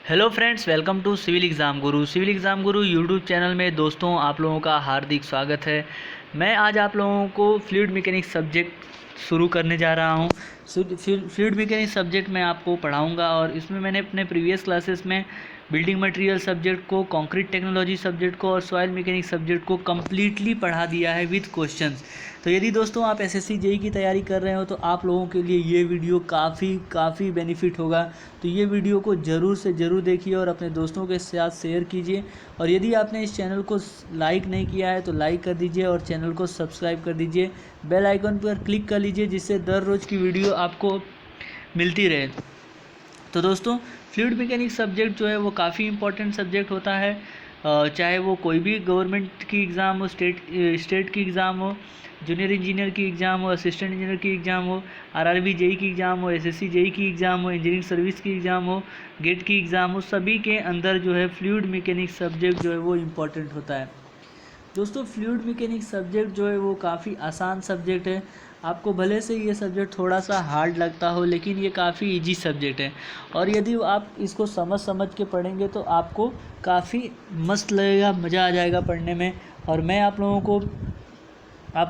Hello friends, welcome to civil exam guru. Civil exam guru YouTube channel में दोस्तों आप लोगों का हार्दिक स्वागत है। मैं आज आप लोगों को फ्लूइड मैकेनिक्स सब्जेक्ट शुरू करने जा रहा हूं। फ्लूइड मैकेनिक्स सब्जेक्ट मैं आपको पढ़ाऊंगा और इसमें मैंने अपने प्रीवियस क्लासेस में बिल्डिंग मटेरियल सब्जेक्ट को, कंक्रीट टेक्नोलॉजी सब्जेक्ट को और सॉइल मैकेनिक्स सब्जेक्ट को कम्प्लीटली पढ़ा दिया है विद क्वेश्चंस। तो यदि दोस्तों आप एसएससी जेईई की तैयारी कर रहे हो तो आप लोगों के लिए ये वीडियो काफ़ी बेनिफिट होगा। तो ये वीडियो को ज़रूर से ज़रूर देखिए और अपने दोस्तों के साथ शेयर कीजिए। और यदि आपने इस चैनल को लाइक नहीं किया है तो लाइक कर दीजिए और चैनल को सब्सक्राइब कर दीजिए। बेल आइकन पर क्लिक कर लीजिए जिससे दर रोज़ की वीडियो आपको मिलती रहे। तो दोस्तों फ्लूइड मैकेनिक्स सब्जेक्ट जो है वो काफ़ी इंपॉर्टेंट सब्जेक्ट होता है। चाहे वो कोई भी गवर्नमेंट की एग्ज़ाम हो, स्टेट की एग्ज़ाम हो, जूनियर इंजीनियर की एग्ज़ाम हो, असिस्टेंट इंजीनियर की एग्ज़ाम हो, आरआरबी जेईई की एग्ज़ाम हो, एसएससी जेईई की एग्ज़ाम हो, इंजीनियरिंग सर्विस की एग्ज़ाम हो, गेट की एग्ज़ाम हो, सभी के अंदर जो है फ्लूइड मैकेनिक्स सब्जेक्ट जो है वो इम्पॉर्टेंट होता है। दोस्तों फ्लूइड मैकेनिक्स सब्जेक्ट जो है वो काफ़ी आसान सब्जेक्ट है। आपको भले से ये सब्जेक्ट थोड़ा सा हार्ड लगता हो लेकिन ये काफ़ी इजी सब्जेक्ट है। और यदि आप इसको समझ के पढ़ेंगे तो आपको काफ़ी मस्त लगेगा, मज़ा आ जाएगा पढ़ने में। और मैं आप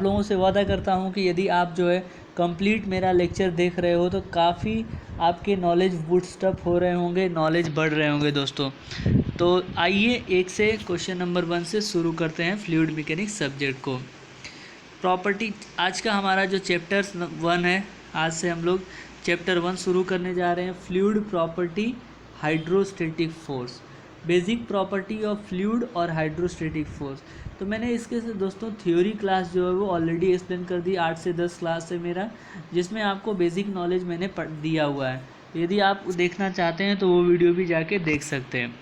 लोगों से वादा करता हूँ कि यदि आप जो है कंप्लीट मेरा लेक्चर देख रहे हो तो काफ़ी आपके नॉलेज बूस्टअप हो रहे होंगे, नॉलेज बढ़ रहे होंगे दोस्तों। तो आइए एक से क्वेश्चन नंबर 1 से शुरू करते हैं फ्लूइड मैकेनिक्स सब्जेक्ट को। प्रॉपर्टी आज का हमारा जो चैप्टर 1 है, आज से हम लोग चैप्टर 1 शुरू करने जा रहे हैं। Fluid property, hydrostatic force, basic property of fluid और हाइड्रोस्टैटिक फोर्स। तो मैंने इसके से दोस्तों थ्योरी क्लास जो है वो ऑलरेडी एक्सप्लेन कर दी। 8 से 10 क्लास है मेरा, जिसमें आपको बेसिक नॉलेज मैंने पढ़ दिया हुआ है। यदि आप देखना चाहते हैं तो वो वीडियो भी जाके देख सकते हैं।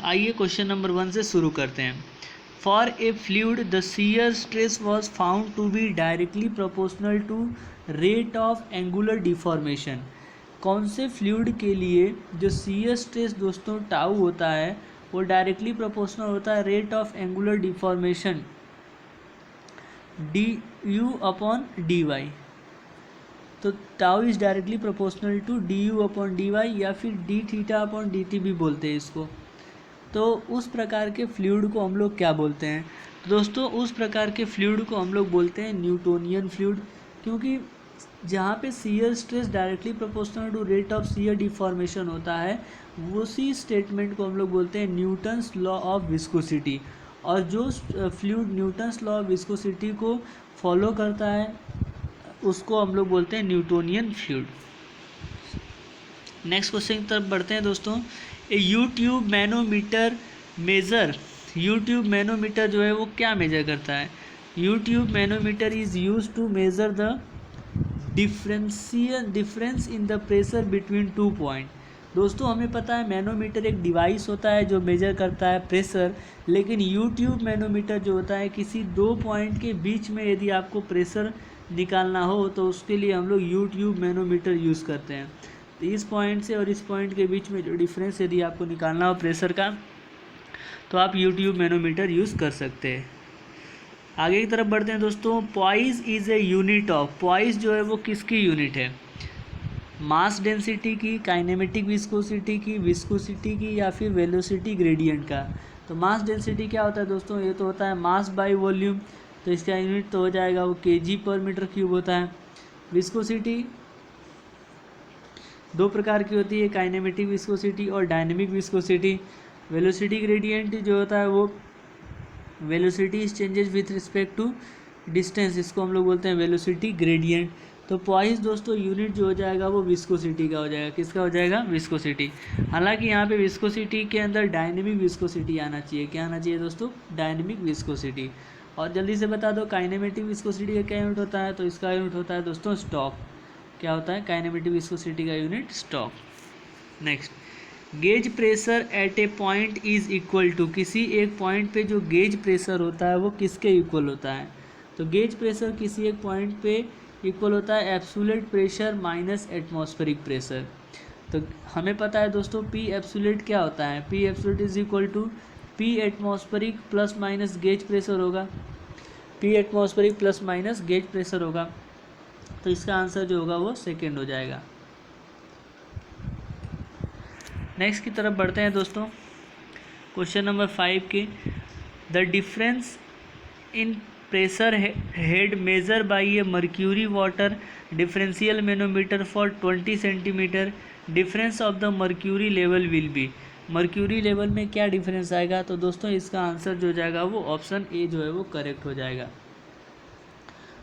आइए क्वेश्चन नंबर 1 से शुरू करते हैं। For a fluid the shear stress was found to be directly proportional to rate of angular deformation. कौन से फ्लूइड के लिए जो शियर स्ट्रेस दोस्तों टाउ होता है वो डायरेक्टली प्रोपोर्शनल होता है rate of angular deformation D U upon D Y. तो tau is directly proportional to D U upon D Y, या फिर D theta upon D T भी बोलते हैं इसको। तो उस प्रकार के फ्लूइड को हम लोग क्या बोलते हैं? तो दोस्तों उस प्रकार के फ्लूइड को हम लोग बोलते हैं न्यूटोनियन फ्लूइड, क्योंकि जहाँ पे shear stress directly proportional to rate of shear deformation होता है उसी स्टेटमेंट को हम लोग बोलते हैं न्यूटन्स लॉ ऑफ विस्कोसिटी। और जो fluid Newton's law of viscosity को फॉलो करता है उसको हम लोग बोलते हैं न्यूटोनियन फ्लूइड। नेक्स्ट क्वेश्चन की तरफ बढ़ते हैं दोस्तों। ए यूट्यूब मैनोमीटर मैनोमीटर जो है वो क्या मेजर करता है? U tube manometer is use to measure the difference in the pressure between 2 point. दोस्तों हमें पता है मैनोमीटर एक डिवाइस होता है जो मेजर करता है प्रेशर, लेकिन यूट्यूब मैनोमीटर जो होता है किसी 2 पॉइंट के बीच में यदि आपको प्रेशर निकालना हो तो उसके लिए हम लोग यूट्यूब मैनोमीटर यूज़ करते हैं। तो इस पॉइंट से और इस पॉइंट के बीच में जो डिफरेंस यदि आपको निकालना हो प्रेशर का तो आप यूट्यूब मैनोमीटर यूज़ कर सकते हैं। आगे की तरफ बढ़ते हैं दोस्तों। Poise is a unit of, poise जो है वो किसकी यूनिट है? मास डेंसिटी की, काइनेमेटिक विस्कोसिटी की, या फिर वेलोसिटी ग्रेडियंट का। तो मास डेंसिटी क्या होता है दोस्तों? ये तो होता है मास बाय वॉल्यूम, तो इसका यूनिट तो हो जाएगा वो kg/m³ होता है। विस्कोसिटी 2 प्रकार की होती है, काइनेमेटिक विस्कोसिटी और डायनेमिक विस्कोसिटी। वेलोसिटी ग्रेडियंट जो होता है वो velocity is changes with respect to distance, इसको हम लोग बोलते हैं वेलोसिटी ग्रेडियंट। तो पॉइस दोस्तों यूनिट जो हो जाएगा वो विस्कोसिटी का हो जाएगा। किसका हो जाएगा? विस्कोसिटी। हालांकि यहाँ पे विस्कोसिटी के अंदर डायनेमिक विस्कोसिटी आना चाहिए। क्या आना चाहिए दोस्तों? Dynamic viscosity. और जल्दी से बता दो काइनेमेटिक विस्कोसिटी का क्या यूनिट होता है? तो इसका यूनिट होता है दोस्तों स्टॉक। क्या होता है? काइनेमेटिक विस्कोसिटी का unit stoke. Next, gauge pressure at a point is equal to, किसी एक पॉइंट पे जो गेज प्रेशर होता है वो किसके इक्वल होता है? तो गेज प्रेशर किसी एक पॉइंट पे इक्वल होता है absolute pressure minus atmospheric pressure. तो हमें पता है दोस्तों पी एब्सोल्यूट क्या होता है? P absolute is equal to P atmospheric plus minus gauge pressure होगा। P atmospheric plus minus gauge pressure होगा। तो इसका आंसर जो होगा वो सेकेंड हो जाएगा। नेक्स्ट की तरफ बढ़ते हैं दोस्तों, क्वेश्चन नंबर 5 के। The difference in pressure head measure by a mercury water differential manometer for 20 centimetre, difference of the mercury level will be. Mercury level में क्या डिफरेंस आएगा? तो दोस्तों इसका आंसर जो जाएगा वो ऑप्शन ए जो है वो करेक्ट हो जाएगा।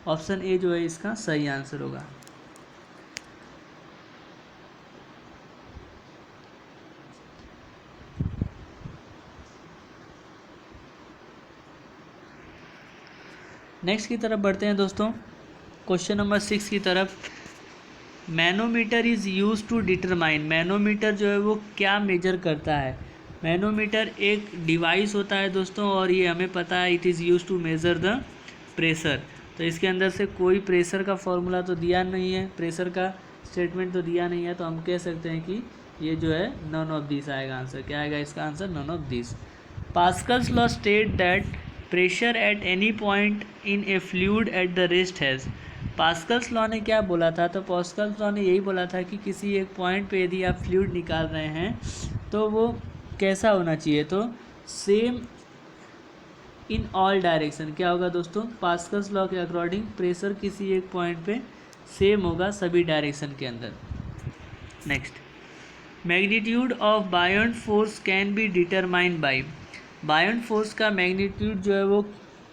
ऑप्शन ए जो है इसका सही आंसर होगा। नेक्स्ट की तरफ बढ़ते हैं दोस्तों, क्वेश्चन नंबर 6 की तरफ। Manometer is use to determine, manometer जो है वो क्या मेजर करता है? मैनोमीटर एक डिवाइस होता है दोस्तों, और ये हमें पता है it is use to measure the pressure. तो इसके अंदर से कोई प्रेशर का फॉर्मूला तो दिया नहीं है, प्रेशर का स्टेटमेंट तो दिया नहीं है, तो हम कह सकते हैं कि ये जो है नन ऑफ दिस आएगा आंसर। क्या आएगा इसका answer? None of this. Pascal's law state that pressure at any point in a fluid at the rest has. Pascal's law ने क्या बोला था? तो पास्कल्स लॉ ने यही बोला था कि किसी एक पॉइंट पे यदि आप फ्लूइड निकाल रहे हैं तो वो कैसा होना चाहिए? तो सेम इन ऑल डायरेक्शन। क्या होगा दोस्तों? पास्कल्स लॉ के अकॉर्डिंग प्रेशर किसी एक पॉइंट पे सेम होगा सभी डायरेक्शन के अंदर। Next, magnitude of बायोंट force can be determined by. बायोंट force का मैग्नीट्यूड जो है वो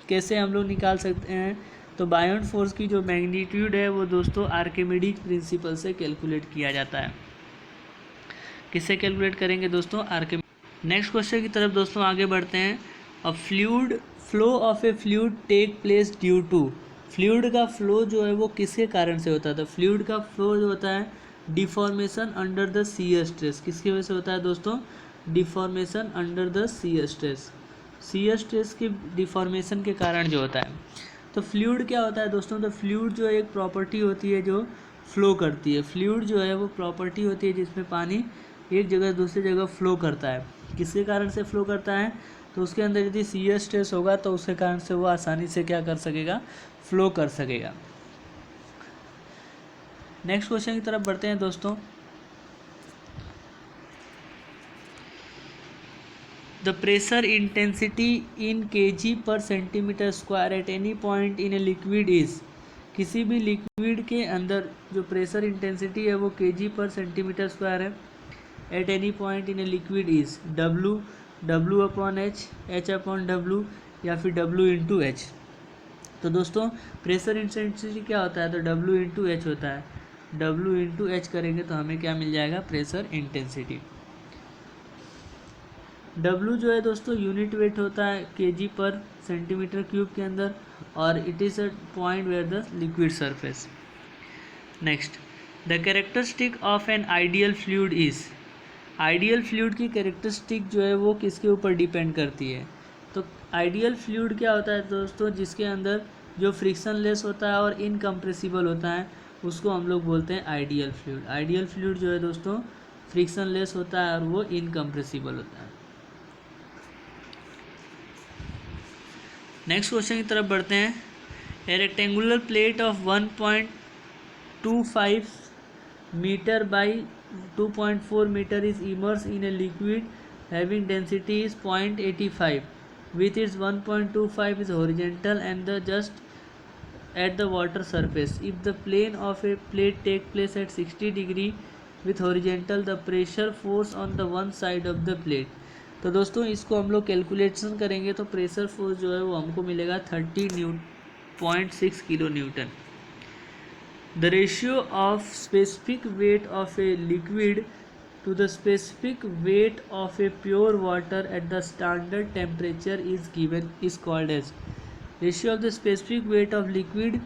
कैसे हम लोग निकाल सकते हैं? तो बायोंट फोर्स की जो मैग्नीट्यूड है वो दोस्तों आर्किमिडीज प्रिंसिपल से कैलकुलेट किया जाता है। किससे कैलकुलेट करेंगे दोस्तों? आर्किमिडीज। नेक्स्ट क्वेश्चन की तरफ दोस्तों आगे बढ़ते हैं। A fluid flow of a fluid take place due to. Fluid का फ्लो जो है वो किसके कारण से होता है? तो फ्लूइड का फ्लो जो होता है deformation under the shear stress. किसकी वजह से होता है दोस्तों? Deformation under the shear stress. Shear stress की डिफॉर्मेशन के कारण जो होता है। तो फ्लूइड क्या होता है दोस्तों? तो फ्लूइड जो एक प्रॉपर्टी होती है जो फ्लो करती है। फ्लूइड जो है वो प्रॉपर्टी होती है जिसमें पानी एक जगह दूसरी जगह फ्लो करता है। किसके कारण से फ्लो करता है? तो उसके अंदर यदि शियर स्ट्रेस होगा तो उसके कारण से वो आसानी से क्या कर सकेगा? फ्लो कर सकेगा। नेक्स्ट क्वेश्चन की तरफ बढ़ते हैं दोस्तों। The pressure intensity in kg पर centimetre square eight any point in a liquid is. किसी भी लिक्विड के अंदर जो प्रेशर इंटेंसिटी है वो kg पर सेंटीमीटर स्क्वायर है eight any point in a liquid is W upon H, H upon W, या फिर W इंटू H। तो दोस्तों प्रेशर इंटेंसिटी क्या होता है? तो W इंटू H होता है। W इंटू H करेंगे तो हमें क्या मिल जाएगा? Pressure intensity. W जो है दोस्तों यूनिट वेट होता है kg पर सेंटीमीटर क्यूब के अंदर, और it is a point where the liquid surface. Next, the characteristic of an ideal fluid is. Ideal fluid की कैरेक्टरिस्टिक जो है वो किसके ऊपर डिपेंड करती है? तो आइडियल फ्लूइड क्या होता है दोस्तों? जिसके अंदर जो फ्रिक्शन लेस होता है और इनकम्प्रेसिबल होता है उसको हम लोग बोलते हैं आइडियल फ्लूइड। आइडियल फ्लूइड जो है दोस्तों फ्रिक्शन लेस होता है और वो इनकम्प्रेसिबल होता है। नेक्स्ट क्वेश्चन की तरफ बढ़ते हैं। A rectangular plate of 1.25 metre by 2.4 metre is immerse in a liquid having density is 0.85 with its 1.25 is horizontal and the just at the water surface. If the plane of a plate take place at 60 degree with horizontal, the pressure force on the one side of the plate. तो दोस्तों इसको हम लोग calculation करेंगे तो pressure force जो है वो हमको मिलेगा 30.6 kilo Newton. The ratio of specific weight of a liquid to the specific weight of a pure water at the standard temperature is called as। ratio of the specific weight of liquid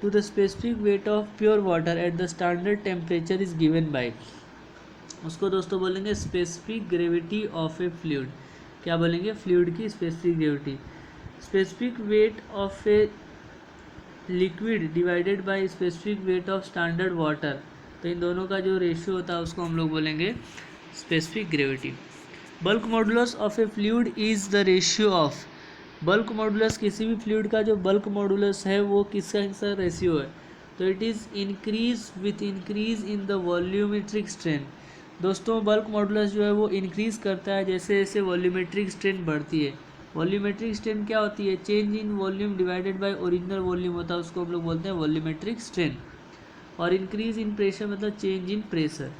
to the specific weight of pure water at the standard temperature is given by। उसको दोस्तों बोलेंगे specific gravity of a fluid. क्या बोलेंगे? Fluid की specific gravity. Specific weight of a liquid divided by specific weight of standard water. तो इन दोनों का जो रेशियो होता है उसको हम लोग बोलेंगे specific gravity. Bulk modulus of a fluid is the ratio of. Bulk modulus किसी भी फ्लूइड का जो बल्क मॉडुलस है वो किसका रेशियो है? तो it is increase with increase in the volumetric strength. दोस्तों बल्क मॉडुलस जो है वो इंक्रीज़ करता है जैसे जैसे वॉल्यूमेट्रिक स्ट्रेंथ बढ़ती है। वॉल्यूमेट्रिक स्ट्रेंथ क्या होती है? Change in volume divided by original volume होता है, उसको हम लोग बोलते हैं वॉल्यूमेट्रिक स्ट्रेंथ। और इंक्रीज इन प्रेशर मतलब change in pressure.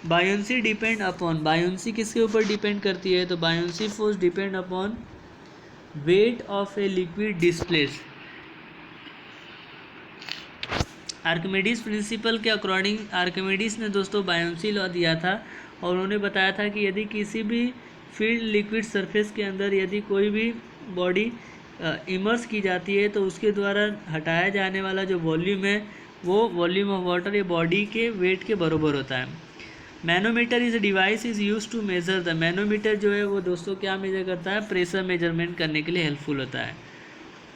Buoyancy depend upon, buoyancy किसके ऊपर डिपेंड करती है? तो buoyancy force depend upon weight of a liquid displace. Archimedes principle के अकॉर्डिंग आर्किमिडीज ने दोस्तों बायोंसी लॉ दिया था और उन्होंने बताया था कि यदि किसी भी फील्ड लिक्विड सरफेस के अंदर यदि कोई भी बॉडी इमर्स की जाती है तो उसके द्वारा हटाया जाने वाला जो वॉल्यूम है वो वॉल्यूम ऑफ वाटर या बॉडी के वेट के बराबर होता है। Manometer is a device is use to measure the, manometer जो है वो दोस्तों क्या मेजर करता है? प्रेशर मेजरमेंट करने के लिए हेल्पफुल होता है।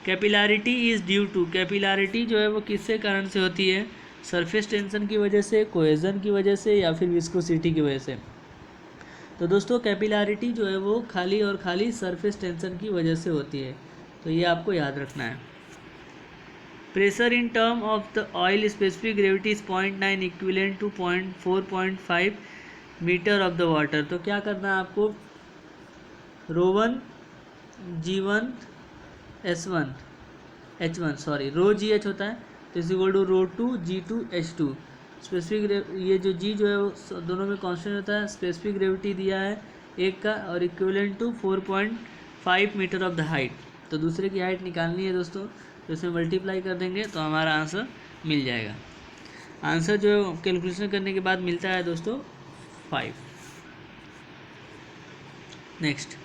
Capillarity is due to, capillarity जो है वो किससे कारण से होती है? सरफेस टेंशन की वजह से, कोहेजन की वजह से या फिर विस्कोसिटी की वजह से। तो दोस्तों कैपिलारिटी जो है वो खाली और खाली सरफेस टेंशन की वजह से होती है, तो ये आपको याद रखना है। Pressure in term of the oil specific gravity is 0.9 equivalent to 4.5 metre of the water. तो क्या करना है आपको? ρ1 G1 S1 H1 सॉरी रो जी एच होता है, तो is equal to ρ2 G2 H2। Specific ये जो जी जो है वो दोनों में कांस्टेंट होता है। स्पेसिफिक ग्रेविटी दिया है एक का और equivalent to 4.5 metre of the height. तो दूसरे की हाइट निकालनी है दोस्तों, तो इसमें मल्टीप्लाई कर देंगे तो हमारा आंसर मिल जाएगा। आंसर जो कैलकुलेशन करने के बाद मिलता है दोस्तों 5। Next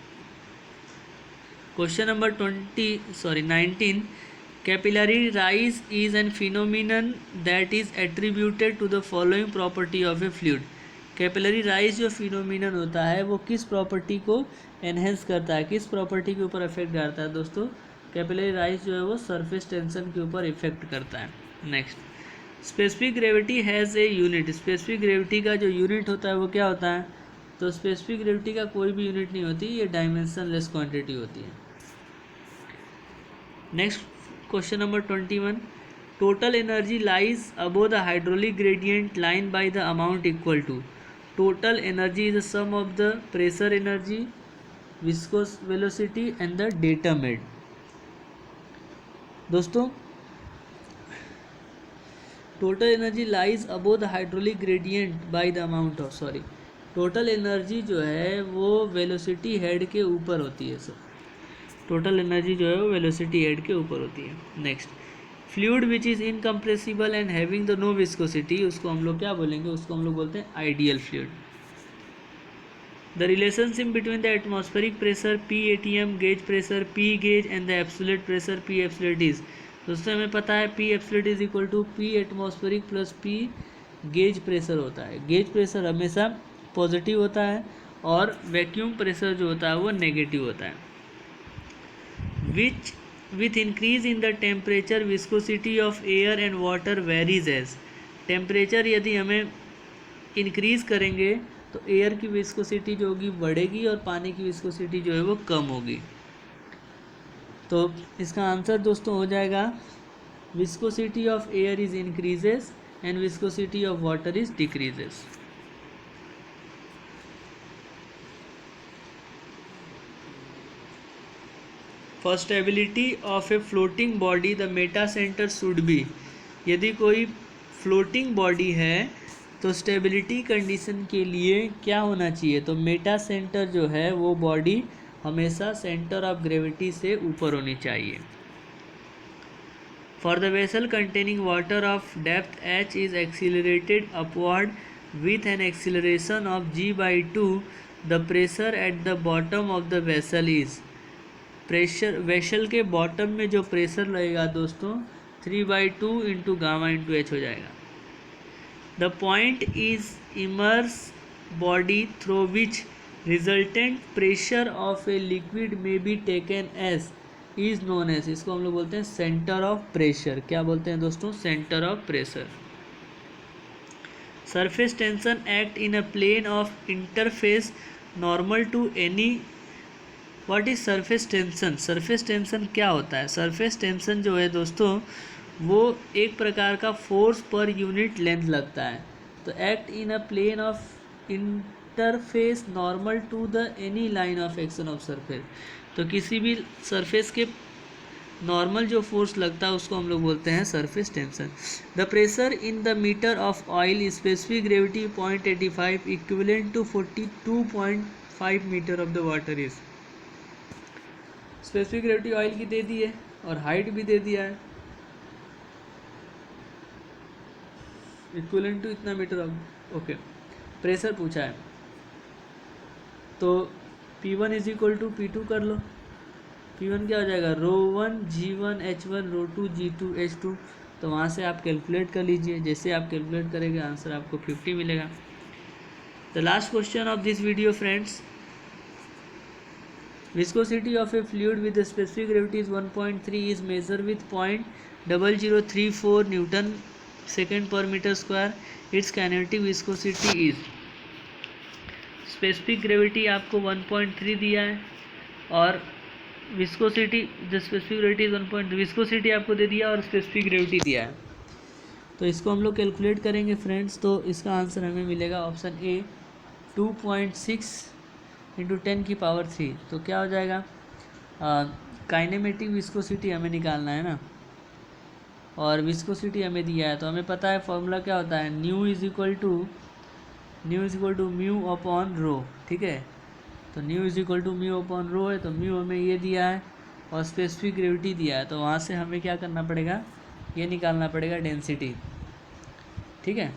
question number 19, capillary rise is an phenomenon that is attributed to the following property of a fluid. Capillary rise जो फिनोमिनन होता है वो किस प्रॉपर्टी को एनहेंस करता है, किस प्रॉपर्टी के ऊपर इफेक्ट करता है? दोस्तों कैपिलरी राइज जो है वो सरफेस टेंशन के ऊपर इफेक्ट करता है। Next, specific gravity has a unit. Specific gravity का जो यूनिट होता है वो क्या होता है? तो स्पेसिफिक ग्रेविटी का कोई भी यूनिट नहीं होती, ये डायमेंशनलेस क्वांटिटी होती है। Next question number 21, total energy lies above the hydraulic gradient line by the amount equal to. Total energy is the sum of the pressure energy, viscous velocity and the data made. दोस्तों total energy lies above the hydraulic gradient by the amount of, sorry total energy जो है वो velocity head के ऊपर होती है sir. Total energy जो है वो वेलोसिटी हेड के ऊपर होती है। Next, fluid which is incompressible and having the no viscosity, उसको हम लोग क्या बोलेंगे? उसको हम लोग बोलते हैं ideal fluid. The relationship between the atmospheric pressure P ATM gauge pressure P gauge and the absolute pressure P absolute is, दोस्तों हमें पता है P absolute is equal to P atmospheric plus P gauge pressure होता है। Gauge pressure हमेशा positive होता है और वैक्यूम प्रेशर जो होता है वो नेगेटिव होता है। Which with increase in the temperature viscosity of air and water varies as, temperature यदि हमें इंक्रीज करेंगे तो एयर की विस्कोसिटी जो होगी बढ़ेगी और पानी की विस्कोसिटी जो है वो कम होगी। तो इसका आंसर दोस्तों हो जाएगा viscosity of air is increases and viscosity of water is decreases. For stability of a floating body the Meta centre should be, यदि कोई फ्लोटिंग बॉडी है तो स्टेबिलिटी कंडीशन के लिए क्या होना चाहिए? तो मेटा सेंटर जो है वो बॉडी हमेशा सेंटर ऑफ ग्रेविटी से ऊपर होनी चाहिए। For the vessel containing water of depth h is accelerated upward with an acceleration of g/2, the pressure at the bottom of the vessel is, pressure vessel के bottom में जो pressure लगेगा दोस्तों 3/2 into gamma into h हो जाएगा। The point is immerse body through which resultant pressure of a liquid may be taken as is known as, इसको हम लोग बोलते हैं सेंटर ऑफ प्रेशर। क्या बोलते हैं दोस्तों? Centre of pressure. Surface tension act in a plane of interface normal to any. What is surface tension? Surface tension क्या होता है? सरफेस टेंशन जो है दोस्तों वो एक प्रकार का फोर्स पर यूनिट लेंथ लगता है। तो act in a plane of interface normal to the any line of action of surface. तो किसी भी सरफेस के नॉर्मल जो फोर्स लगता है उसको हम लोग बोलते हैं surface tension. The pressure in the metre of oil specific gravity 0.85 equivalent to 42.5 metre of the water is. Specific gravity oil की दे दी है और हाइट भी दे दिया है, इक्विवेलेंट टू इतना मीटर ऑफ, ओके। प्रेशर पूछा है तो P1 is equal to P2 कर लो। P1 क्या हो जाएगा, ρ1 G1 H1 ρ2 G2 H2। तो वहाँ से आप कैलकुलेट कर लीजिए, जैसे आप कैलकुलेट करेंगे आंसर आपको 50 मिलेगा। The last question of this video friends, viscosity of a fluid with a specific gravity is 1.3 is measured with 0.0034 Newton second per meter square. Its kinetic viscosity is, specific gravity आपको 1.3 दिया है और viscosity, the specific gravity is 1. Viscosity आपको दे दिया और specific gravity दिया है। तो इसको हम लोग कैलकुलेट करेंगे फ्रेंड्स। तो इसका आंसर हमें मिलेगा ऑप्शन ए 2.6 इंटू 10 की पावर 3। तो क्या हो जाएगा, काइनेमेटिक विस्कोसिटी हमें निकालना है ना, और विस्कोसिटी हमें दिया है। तो हमें पता है फॉर्मूला क्या होता है, nu is equal to mu upon rho, ठीक है। तो nu is equal to mu upon rho है, तो म्यू हमें ये दिया है और स्पेसिफिक ग्रेविटी दिया है। तो वहाँ से हमें क्या करना पड़ेगा, ये निकालना पड़ेगा डेंसिटी, ठीक है।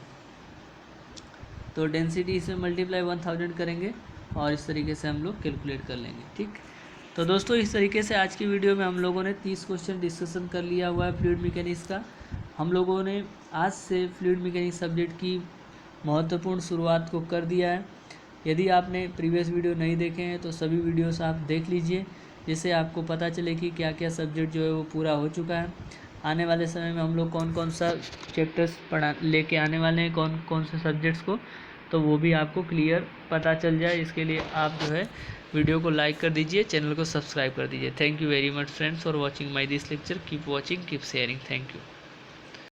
तो डेंसिटी से मल्टीप्लाई 1000 करेंगे और इस तरीके से हम लोग कैलकुलेट कर लेंगे, ठीक। तो दोस्तों इस तरीके से आज की वीडियो में हम लोगों ने 30 क्वेश्चन डिस्कशन कर लिया हुआ है फ्लूइड मैकेनिक्स का। हम लोगों ने आज से फ्लूइड मैकेनिक्स सब्जेक्ट की महत्वपूर्ण शुरुआत को कर दिया है। यदि आपने प्रीवियस वीडियो नहीं देखे हैं तो सभी वीडियोस आप देख लीजिए, जिससे आपको पता चले कि क्या क्या सब्जेक्ट जो है वो पूरा हो चुका है। आने वाले समय में हम लोग कौन कौन सा चैप्टर्स लेके आने वाले हैं, कौन कौन से सब्जेक्ट्स को, तो वो भी आपको क्लियर पता चल जाए। इसके लिए आप जो है वीडियो को लाइक कर दीजिए, चैनल को सब्सक्राइब कर दीजिए। Thank you very much friends for watching my this lecture. Keep watching, keep sharing. Thank you.